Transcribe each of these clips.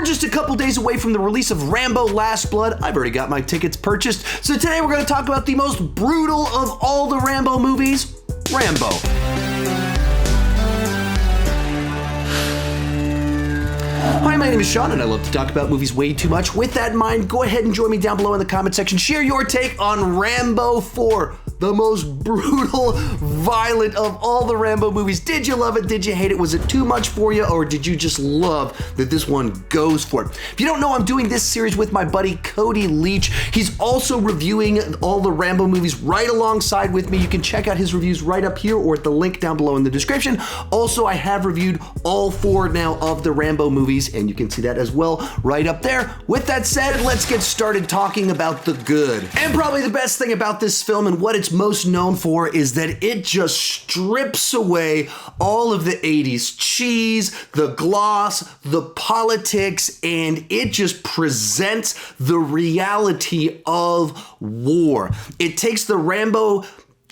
just a couple days away from the release of Rambo Last Blood. I've already got my tickets purchased. So today we're going to talk about the most brutal of all the Rambo movies, Rambo. Hi, my name is Sean, and I love to talk about movies way too much. With that in mind, go ahead and join me down below in the comment section. Share your take on Rambo 4, the most brutal, violent of all the Rambo movies. Did you love it? Did you hate it? Was it too much for you, or did you just love that this one goes for it? If you don't know, I'm doing this series with my buddy Cody Leach. He's also reviewing all the Rambo movies right alongside with me. You can check out his reviews right up here or at the link down below in the description. Also, I have reviewed all 4 now of the Rambo movies, and you can see that as well right up there. With that said, let's get started talking about the good. And probably the best thing about this film and what it's most known for is that it just strips away all of the 80s cheese, the gloss, the politics, and it just presents the reality of war. It takes the Rambo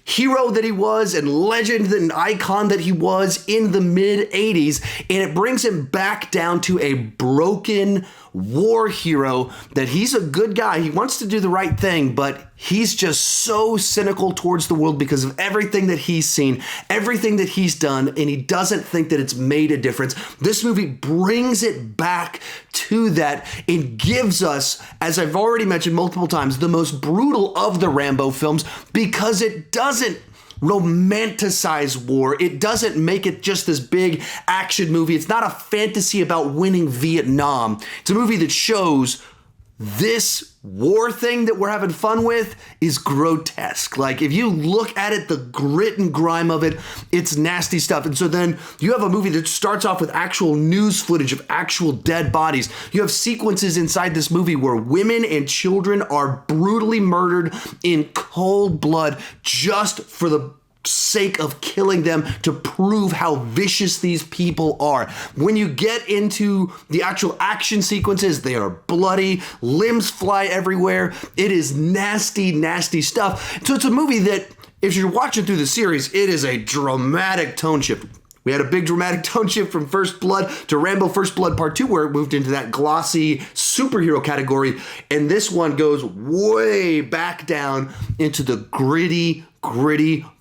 hero that he was and legend and icon that he was in the mid-80s, and it brings him back down to a broken war hero that he's a good guy. He wants to do the right thing, but he's just so cynical towards the world because of everything that he's seen, everything that he's done, and he doesn't think that it's made a difference. This movie brings it back to that and gives us, as I've already mentioned multiple times, the most brutal of the Rambo films because it doesn't romanticize war. It doesn't make it just this big action movie. It's not a fantasy about winning Vietnam. It's a movie that shows this war thing that we're having fun with is grotesque. Like, if you look at it, the grit and grime of it, it's nasty stuff. And so then you have a movie that starts off with actual news footage of actual dead bodies. You have sequences inside this movie where women and children are brutally murdered in cold blood just for the sake of killing them to prove how vicious these people are. When you get into the actual action sequences, they are bloody, limbs fly everywhere. It is nasty, nasty stuff. So it's a movie that, if you're watching through the series, it is a dramatic tone shift. We had a big dramatic tone shift from First Blood to Rambo First Blood Part 2, where it moved into that glossy superhero category. And this one goes way back down into the gritty,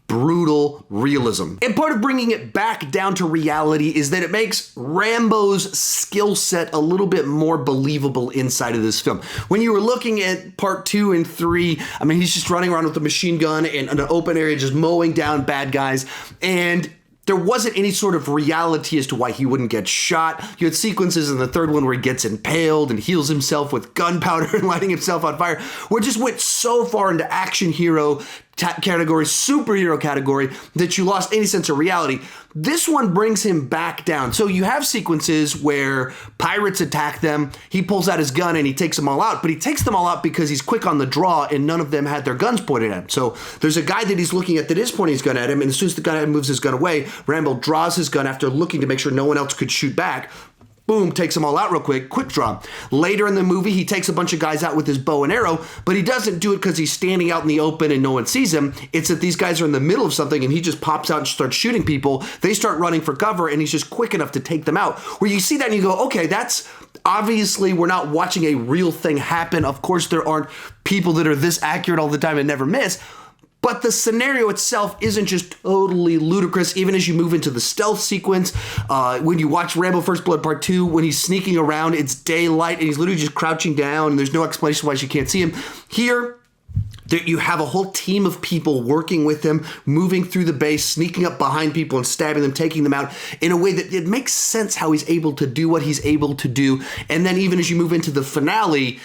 brutal realism. And part of bringing it back down to reality is that it makes Rambo's skill set a little bit more believable inside of this film. When you were looking at part 2 and 3, I mean, he's just running around with a machine gun in an open area, just mowing down bad guys, and there wasn't any sort of reality as to why he wouldn't get shot. You had sequences in the third one where he gets impaled and heals himself with gunpowder and lighting himself on fire, where it just went so far into action hero category, superhero category, that you lost any sense of reality. This one brings him back down. So you have sequences where pirates attack them, he pulls out his gun and he takes them all out, but he takes them all out because he's quick on the draw and none of them had their guns pointed at him. So there's a guy that he's looking at that is pointing his gun at him, and as soon as the guy moves his gun away, Rambo draws his gun after looking to make sure no one else could shoot back. Boom, takes them all out real quick draw. Later in the movie, he takes a bunch of guys out with his bow and arrow, but he doesn't do it because he's standing out in the open and no one sees him. It's that these guys are in the middle of something and he just pops out and starts shooting people. They start running for cover and he's just quick enough to take them out. Where you see that and you go, okay, that's obviously, we're not watching a real thing happen. Of course, there aren't people that are this accurate all the time and never miss. But the scenario itself isn't just totally ludicrous, even as you move into the stealth sequence. When you watch Rambo First Blood Part 2, when he's sneaking around, it's daylight, and he's literally just crouching down, and there's no explanation why she can't see him. Here, you have a whole team of people working with him, moving through the base, sneaking up behind people and stabbing them, taking them out in a way that it makes sense how he's able to do what he's able to do. And then even as you move into the finale,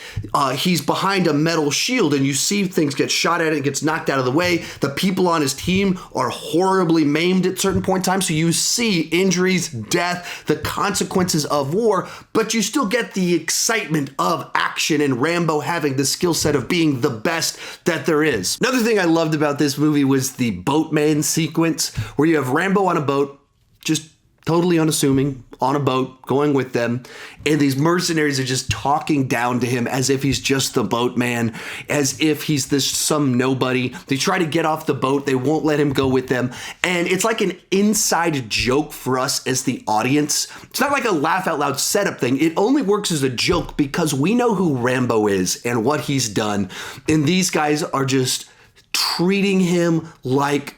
he's behind a metal shield and you see things get shot at it, it gets knocked out of the way. The people on his team are horribly maimed at certain point in time. So you see injuries, death, the consequences of war, but you still get the excitement of action and Rambo having the skill set of being the best that there is. Another thing I loved about this movie was the boatman sequence, where you have Rambo on a boat, just totally unassuming, on a boat going with them, and these mercenaries are just talking down to him as if he's just the boatman, as if he's some nobody. They try to get off the boat. They won't let him go with them. And it's like an inside joke for us as the audience. It's not like a laugh out loud setup thing. It only works as a joke because we know who Rambo is and what he's done. And these guys are just treating him like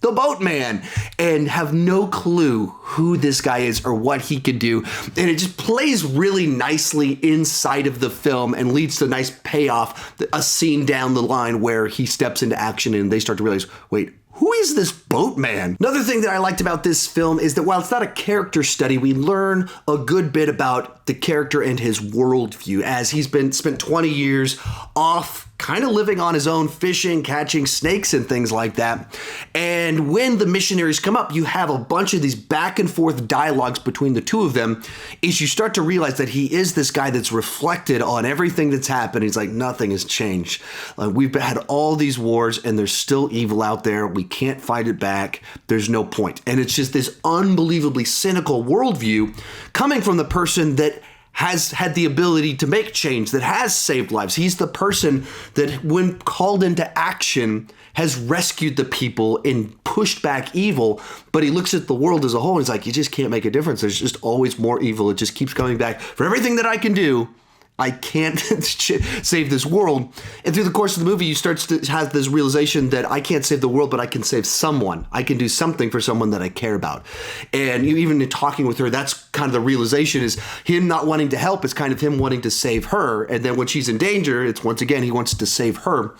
the boatman and have no clue who this guy is or what he could do. And it just plays really nicely inside of the film and leads to a nice payoff, a scene down the line where he steps into action and they start to realize, wait, who is this boatman? Another thing that I liked about this film is that while it's not a character study, we learn a good bit about the character and his worldview, as he's spent 20 years off kind of living on his own, fishing, catching snakes and things like that. And when the missionaries come up, you have a bunch of these back and forth dialogues between the two of them, as you start to realize that he is this guy that's reflected on everything that's happened. He's like, nothing has changed. We've had all these wars and there's still evil out there. We can't fight it back. There's no point. And it's just this unbelievably cynical worldview coming from the person that has had the ability to make change, that has saved lives. He's the person that, when called into action, has rescued the people and pushed back evil. But he looks at the world as a whole and he's like, you just can't make a difference. There's just always more evil. It just keeps coming back. For everything that I can do, I can't save this world. And through the course of the movie, you start to have this realization that I can't save the world, but I can save someone. I can do something for someone that I care about. And even in talking with her, that's kind of the realization, is him not wanting to help is kind of him wanting to save her. And then when she's in danger, it's once again, he wants to save her.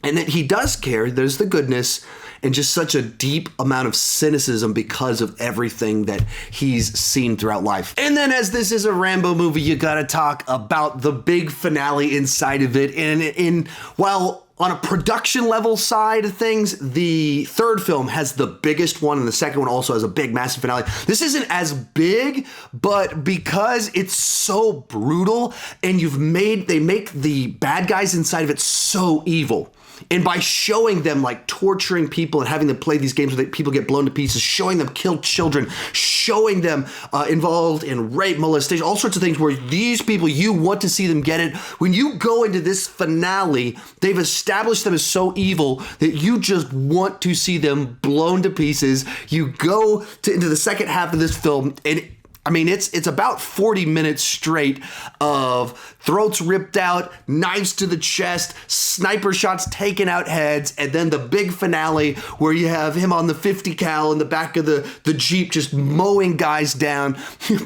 And that he does care. There's the goodness and just such a deep amount of cynicism because of everything that he's seen throughout life. And then, as this is a Rambo movie, you gotta talk about the big finale inside of it. And while on a production level side of things, the third film has the biggest one, and the second one also has a big, massive finale. This isn't as big, but because it's so brutal and they make the bad guys inside of it so evil. And by showing them like torturing people and having them play these games where people get blown to pieces, showing them kill children, showing them involved in rape, molestation, all sorts of things where these people, you want to see them get it. When you go into this finale, they've established them as so evil that you just want to see them blown to pieces. You go into the second half of this film, and I mean, it's about 40 minutes straight of throats ripped out, knives to the chest, sniper shots taking out heads, and then the big finale where you have him on the 50 cal in the back of the Jeep just mowing guys down,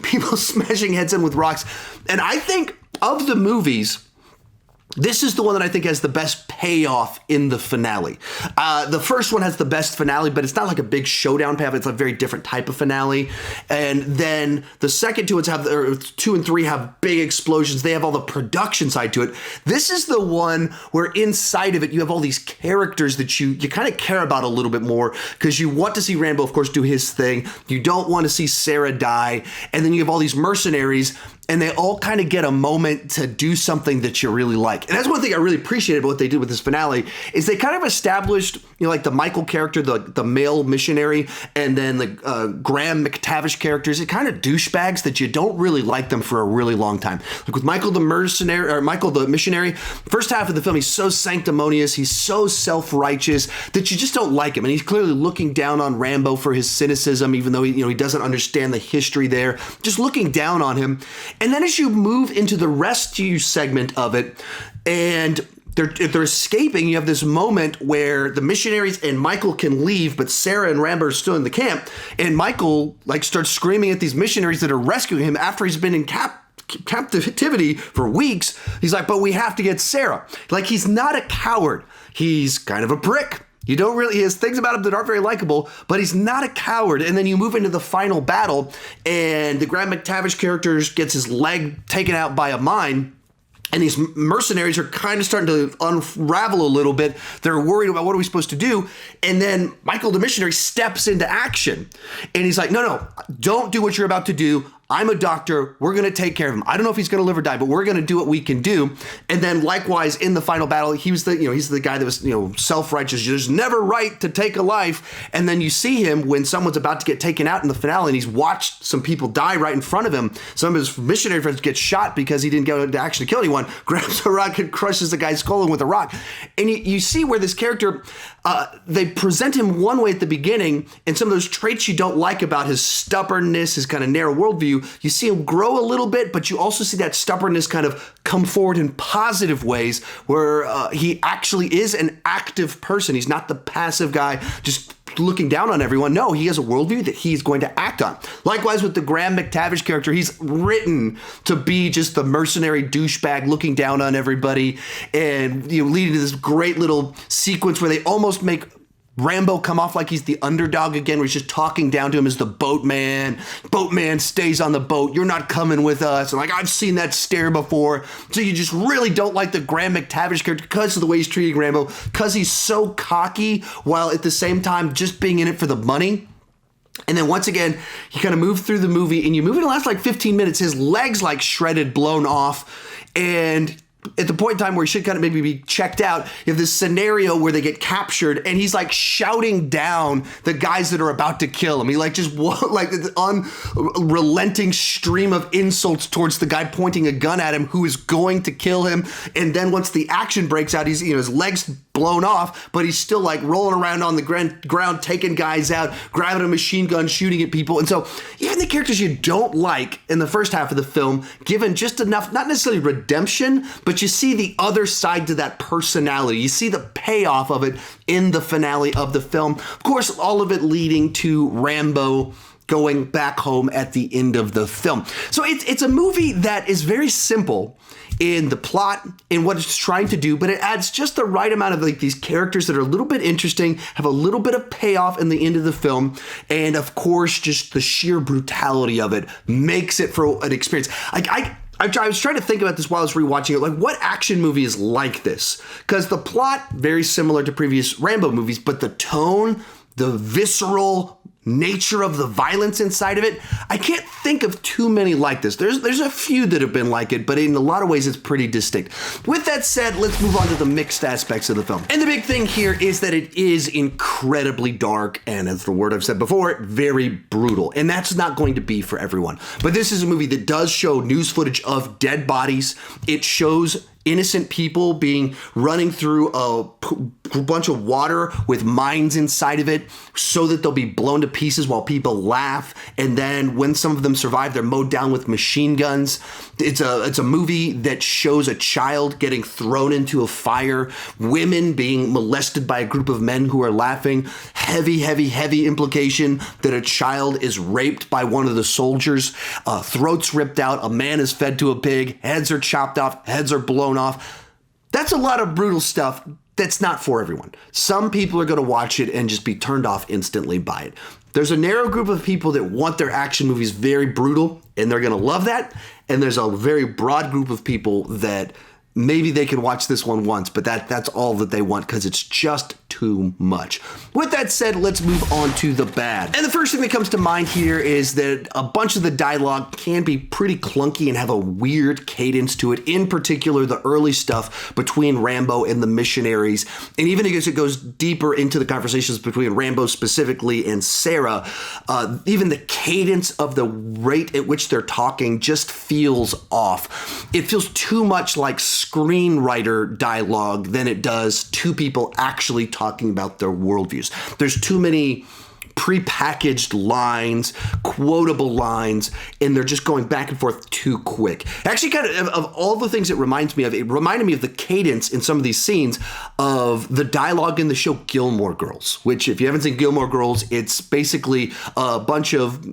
people smashing heads in with rocks. And I think of the movies, this is the one that I think has the best payoff in the finale. The first one has the best finale, but it's not like a big showdown payoff. It's a very different type of finale. And then the second two ones 2 and 3 have big explosions. They have all the production side to it. This is the one where inside of it, you have all these characters that you kind of care about a little bit more, because you want to see Rambo, of course, do his thing. You don't want to see Sarah die. And then you have all these mercenaries, and they all kind of get a moment to do something that you really like. And that's one thing I really appreciated about what they did with this finale, is they kind of established, like the Michael character, the male missionary, and then the Graham McTavish characters, it kind of douchebags that you don't really like them for a really long time. Like with Michael the missionary, first half of the film, he's so sanctimonious, he's so self-righteous that you just don't like him. And he's clearly looking down on Rambo for his cynicism, even though he doesn't understand the history there, just looking down on him. And then as you move into the rescue segment of it, and they're escaping, you have this moment where the missionaries and Michael can leave, but Sarah and Rambo are still in the camp. And Michael starts screaming at these missionaries that are rescuing him after he's been in captivity for weeks. He's like, but we have to get Sarah. He's not a coward. He's kind of a prick. He has things about him that aren't very likable, but he's not a coward. And then you move into the final battle, and the Graham McTavish character gets his leg taken out by a mine. And these mercenaries are kind of starting to unravel a little bit. They're worried about what are we supposed to do. And then Michael the missionary steps into action. And he's like, no, don't do what you're about to do. I'm a doctor. We're going to take care of him. I don't know if he's going to live or die, but we're going to do what we can do. And then likewise in the final battle, he's the guy that was, self-righteous. There's never right to take a life. And then you see him when someone's about to get taken out in the finale and he's watched some people die right in front of him. Some of his missionary friends get shot because he didn't get to actually kill anyone, grabs a rock and crushes the guy's skull with a rock. And you see where this character, they present him one way at the beginning, and some of those traits you don't like about his stubbornness, his kind of narrow worldview, you see him grow a little bit, but you also see that stubbornness kind of come forward in positive ways where he actually is an active person. He's not the passive guy just looking down on everyone. No, he has a worldview that he's going to act on. Likewise with the Graham McTavish character, he's written to be just the mercenary douchebag looking down on everybody and leading to this great little sequence where they almost make Rambo come off like he's the underdog again, where he's just talking down to him as the boatman. Boatman stays on the boat. You're not coming with us. And I've seen that stare before. So you just really don't like the Graham McTavish character because of the way he's treating Rambo, because he's so cocky while at the same time just being in it for the money. And then once again, you kind of move through the movie and you move in the last 15 minutes, his legs shredded, blown off. And at the point in time where he should kind of maybe be checked out, you have this scenario where they get captured and he's shouting down the guys that are about to kill him. He just an unrelenting stream of insults towards the guy pointing a gun at him who is going to kill him. And then once the action breaks out, he's his legs blown off, but he's still rolling around on the ground, taking guys out, grabbing a machine gun, shooting at people. And so even the characters you don't like in the first half of the film, given just enough, not necessarily redemption, but you see the other side to that personality. You see the payoff of it in the finale of the film. Of course, all of it leading to Rambo going back home at the end of the film. So it's a movie that is very simple in the plot, in what it's trying to do, but it adds just the right amount of these characters that are a little bit interesting, have a little bit of payoff in the end of the film, and of course, just the sheer brutality of it makes it for an experience. I was trying to think about this while I was rewatching it, what action movie is like this? Because the plot, very similar to previous Rambo movies, but the tone, the visceral nature of the violence inside of it, I can't think of too many like this. There's a few that have been like it, but in a lot of ways it's pretty distinct. With that said, let's move on to the mixed aspects of the film. And the big thing here is that it is incredibly dark, and as the word I've said before, very brutal. And that's not going to be for everyone. But this is a movie that does show news footage of dead bodies. It shows innocent people running through a bunch of water with mines inside of it so that they'll be blown to pieces while people laugh. And then when some of them survive, they're mowed down with machine guns. It's a movie that shows a child getting thrown into a fire, women being molested by a group of men who are laughing. Heavy implication that a child is raped by one of the soldiers, throats ripped out, a man is fed to a pig, heads are chopped off, heads are blown off. That's a lot of brutal stuff that's not for everyone. Some people are going to watch it and just be turned off instantly by it. There's a narrow group of people that want their action movies very brutal, and they're going to love that. And there's a very broad group of people that maybe they can watch this one once, but that's all that they want because it's just too much. With that said, let's move on to the bad. And the first thing that comes to mind here is that a bunch of the dialogue can be pretty clunky and have a weird cadence to it. In particular, the early stuff between Rambo and the missionaries. And even as it goes deeper into the conversations between Rambo specifically and Sarah, even the cadence of the rate at which they're talking just feels off. It feels too much like screenwriter dialogue than it does two people actually talking about their worldviews. There's too many prepackaged lines, quotable lines, and they're just going back and forth too quick. Actually, kind of all the things it reminds me of, it reminded me of the cadence in some of these scenes of the dialogue in the show Gilmore Girls, which if you haven't seen Gilmore Girls, it's basically a bunch of,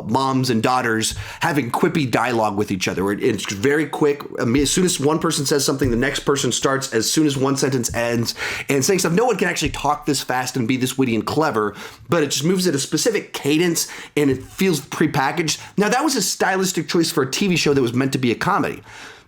moms and daughters having quippy dialogue with each other. It's very quick. As soon as one person says something, the next person starts as soon as one sentence ends and saying stuff. No one can actually talk this fast and be this witty and clever, but it just moves at a specific cadence and it feels prepackaged. Now, that was a stylistic choice for a TV show that was meant to be a comedy.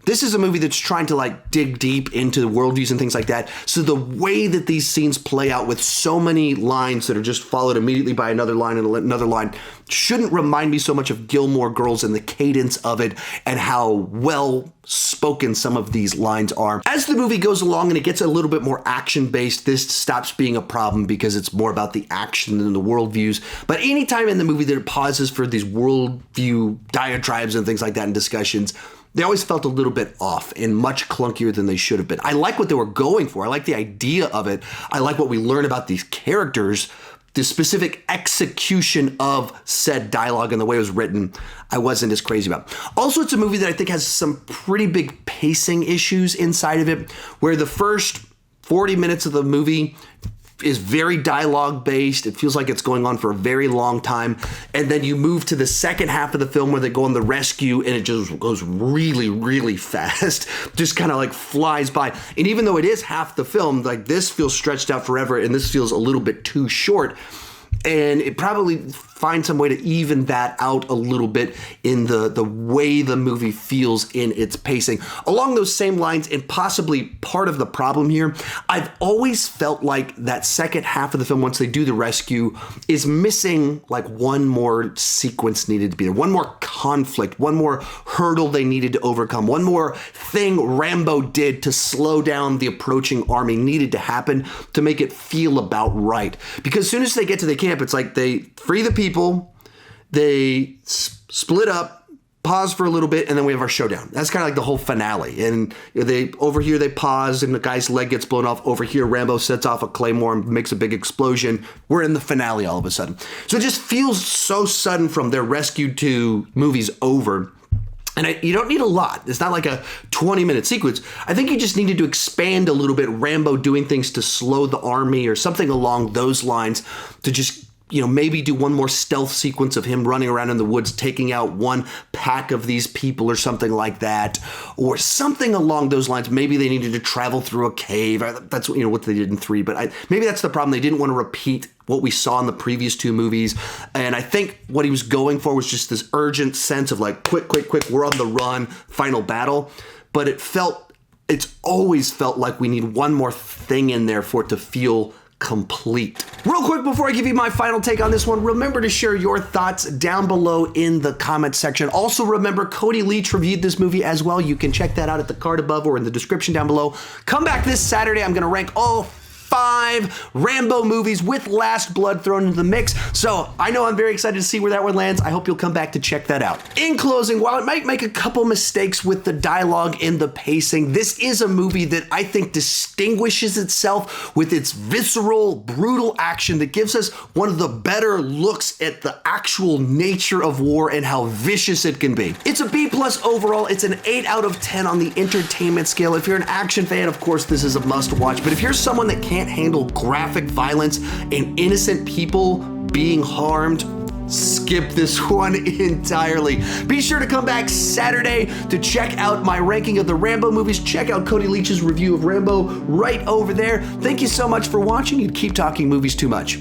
This is a movie that's trying to like dig deep into the worldviews and things like that. So the way that these scenes play out with so many lines that are just followed immediately by another line and another line shouldn't remind me so much of Gilmore Girls and the cadence of it and how well spoken some of these lines are. As the movie goes along and it gets a little bit more action-based, this stops being a problem because it's more about the action than the worldviews. But anytime in the movie that it pauses for these worldview diatribes and things like that and discussions, they always felt a little bit off and much clunkier than they should have been. I like what they were going for. I like the idea of it. I like what we learn about these characters. The specific execution of said dialogue and the way it was written, I wasn't as crazy about. Also, it's a movie that I think has some pretty big pacing issues inside of it, where the first 40 minutes of the movie is very dialogue based. It feels like it's going on for a very long time. And then you move to the second half of the film where they go on the rescue and it just goes really, really fast. Just kind of like flies by. And even though it is half the film, like this feels stretched out forever and this feels a little bit too short. And it probably finds some way to even that out a little bit in the way the movie feels in its pacing. Along those same lines, and possibly part of the problem here, I've always felt like that second half of the film, once they do the rescue, is missing like one more sequence needed to be there, one more conflict, one more hurdle they needed to overcome, one more thing Rambo did to slow down the approaching army needed to happen to make it feel about right. Because as soon as they get to the camp, it's like they free the people, they split up, pause for a little bit, and then we have our showdown. That's kind of like the whole finale. And they over here they pause, and the guy's leg gets blown off. Over here, Rambo sets off a claymore and makes a big explosion. We're in the finale all of a sudden. So it just feels so sudden from their rescue to movie's over. And you don't need a lot. It's not like a 20-minute sequence. I think you just needed to expand a little bit, Rambo doing things to slow the army or something along those lines to just, maybe do one more stealth sequence of him running around in the woods, taking out one pack of these people or something like that, or something along those lines. Maybe they needed to travel through a cave. That's what they did in 3, but maybe that's the problem. They didn't want to repeat what we saw in the previous 2 movies. And I think what he was going for was just this urgent sense of like, quick, we're on the run, final battle. But it's always felt like we need one more thing in there for it to feel complete. Real quick before I give you my final take on this one, remember to share your thoughts down below in the comments section. Also remember, Cody Leach reviewed this movie as well. You can check that out at the card above or in the description down below. Come back this Saturday. I'm going to rank all 5 Rambo movies with Last Blood thrown into the mix. So I know I'm very excited to see where that one lands. I hope you'll come back to check that out. In closing, while it might make a couple mistakes with the dialogue and the pacing, this is a movie that I think distinguishes itself with its visceral, brutal action that gives us one of the better looks at the actual nature of war and how vicious it can be. It's a B+ overall. It's an 8 out of 10 on the entertainment scale. If you're an action fan, of course, this is a must watch. But if you're someone that can't handle graphic violence and innocent people being harmed, skip this one entirely. Be sure to come back Saturday to check out my ranking of the Rambo movies. Check out Cody Leach's review of Rambo right over there. Thank you so much for watching, and keep talking movies too much.